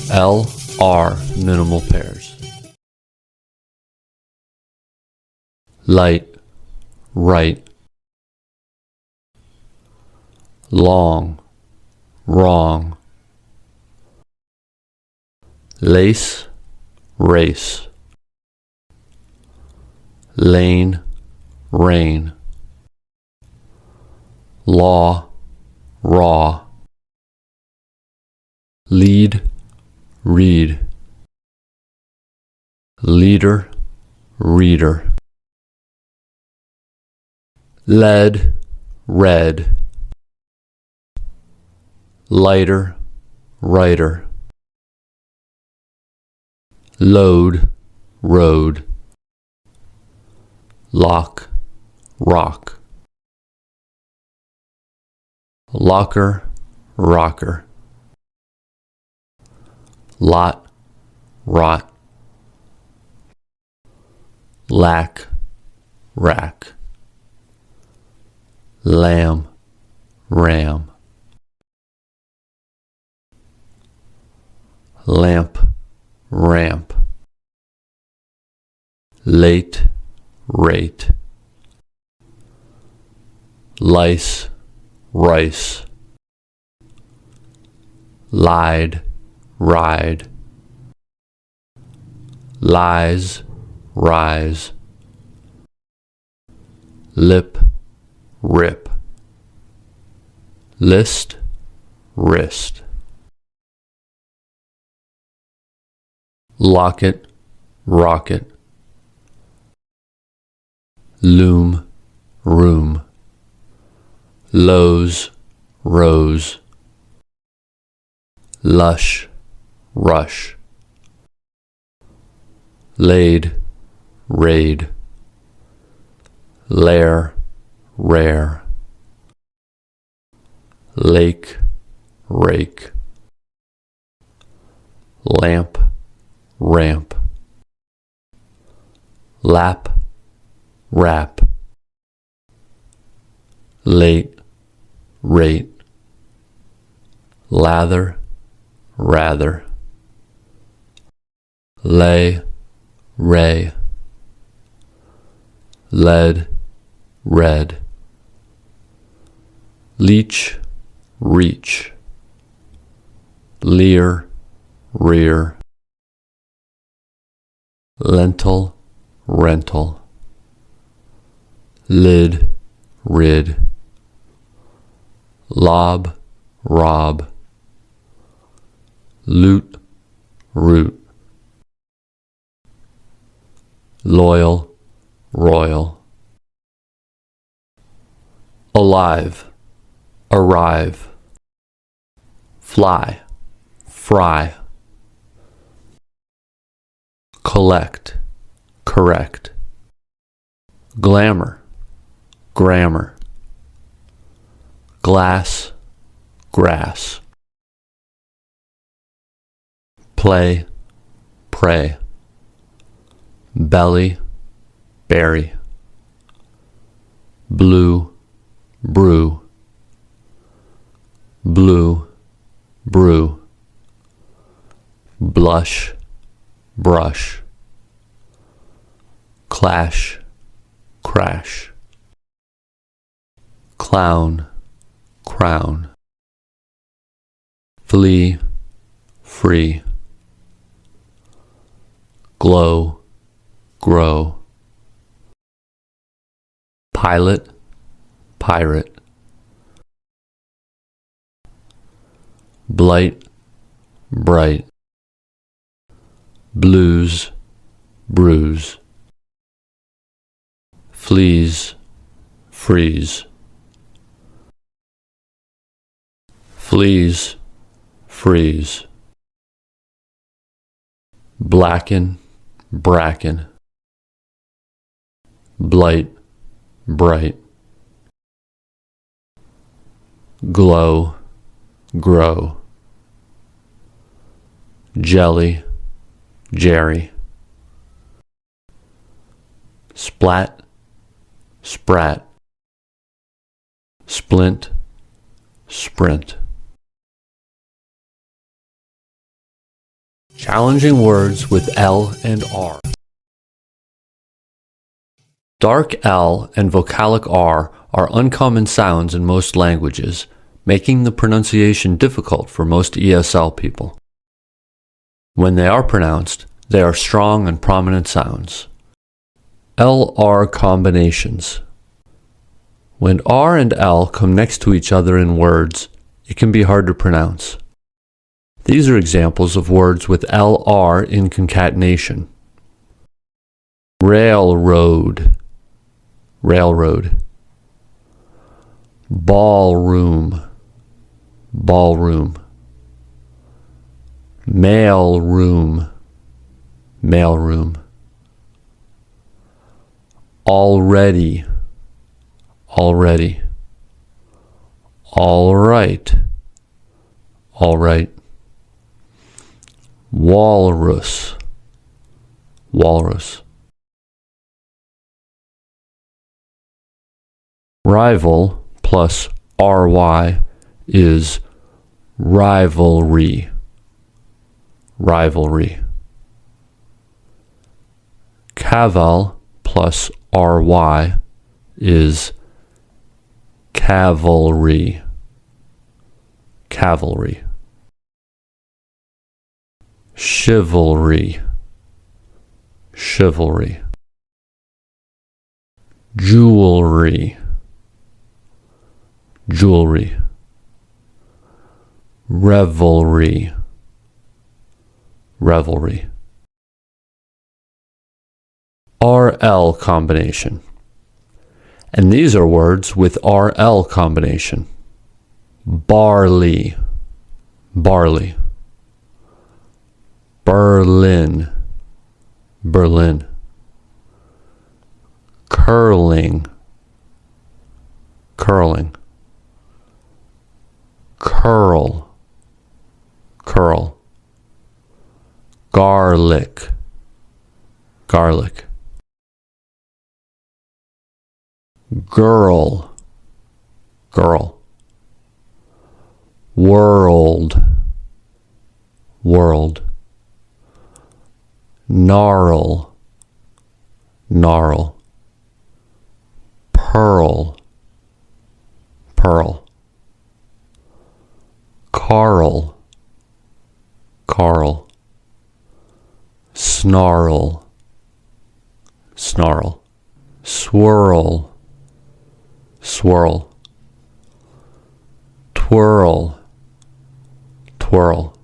LR minimal pairs. Light, right. Long, wrong. Lace, race. Lane, rain. Law, raw. Lead, read. Leader, reader. Lead, red. Lighter, writer. Load, road. Lock, rock. Locker, rocker. Lot, rot. Lack, rack. Lamb, ram. Lamp, ramp. Late, rate. Lice, rice. Lied, ride. Lies, rise. Lip, rip. List, wrist. Locket, rocket. Loom, room. Lows, rose. Lush, rush. Laid, raid. Lair, rare. Lake, rake. Lamp, ramp. Lap, wrap. Late, rate. Lather, rather. Lay, ray. Lead, red. Leech, reach. Leer, rear. Lentil, rental. Lid, rid. Lob, rob. Loot, root. Loyal, royal. Alive, arrive. Fly, fry. Collect, correct. Glamour, grammar. Glass, grass. Play, pray. Belly, berry. Blue, brew. Blue, brew. Blush, brush. Clash, crash. Clown, crown. Flee, free. Glow, grow. Pilot, pirate. Blight, bright. Blues, bruise. Fleas, freeze. Fleas, freeze. Blacken, bracken. Blight, bright. Glow, grow. Jelly, jerry. Splat, sprat. Splint, sprint. Challenging words with L and R. Dark L and vocalic R are uncommon sounds in most languages, making the pronunciation difficult for most ESL people. When they are pronounced, they are strong and prominent sounds. L-R combinations. When R and L come next to each other in words, it can be hard to pronounce. These are examples of words with L-R in concatenation. Railroad, railroad. Ballroom, ballroom. Mailroom, mailroom. Already, already. All right, all right. Walrus, walrus. Rival plus ry is rivalry, rivalry. Caval plus ry is cavalry, cavalry. Chivalry, chivalry. Jewelry, jewelry. Revelry, revelry. RL combination. And these are words with RL combination. Barley, barley. Berlin, Berlin. Curling, curling. Curl, curl. Garlic, garlic. Girl, girl. World, world. Gnarl, gnarl. Pearl, pearl. Carl, carl. Snarl, snarl. Swirl, swirl. Twirl, twirl.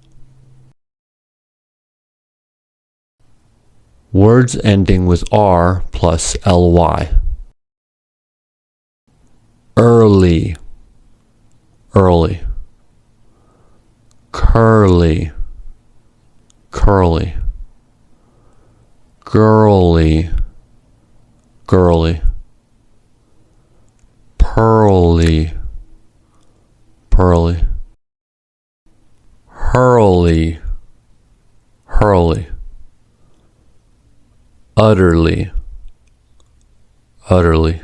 Words ending with R plus ly. Early, early. Curly, curly. Girly, girly. Pearly, pearly. Hurly, hurly. Utterly, utterly.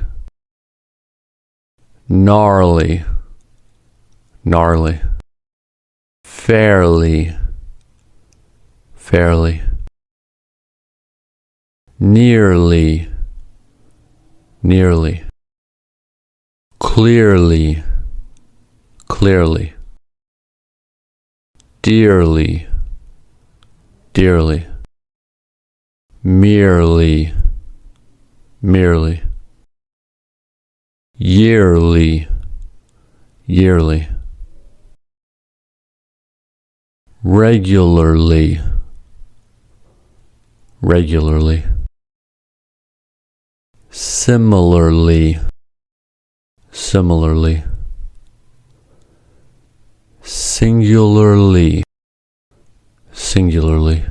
Gnarly, gnarly. Fairly, fairly. Nearly, nearly. Clearly, clearly. Dearly, dearly. Merely, merely. Yearly, yearly. Regularly, regularly. Similarly, similarly. Singularly, singularly.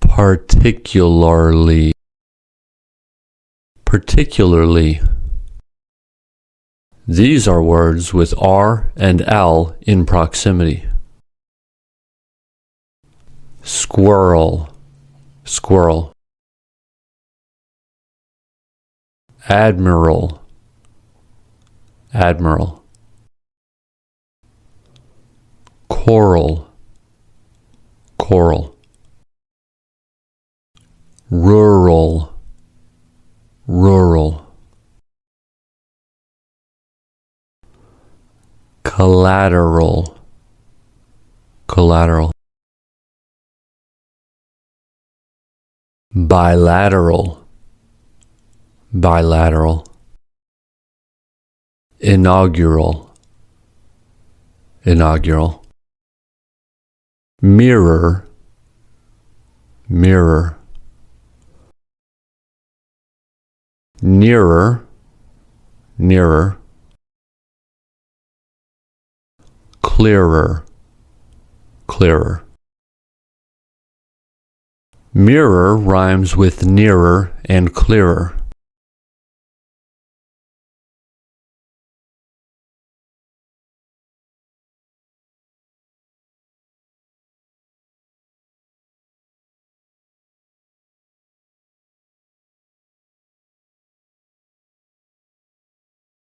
Particularly, particularly. These are words with R and L in proximity. Squirrel, squirrel. Admiral, admiral. Coral, choral, rural, rural, collateral, collateral, bilateral, bilateral, inaugural, inaugural, mirror, mirror, nearer, nearer, clearer, clearer. Mirror rhymes with nearer and clearer.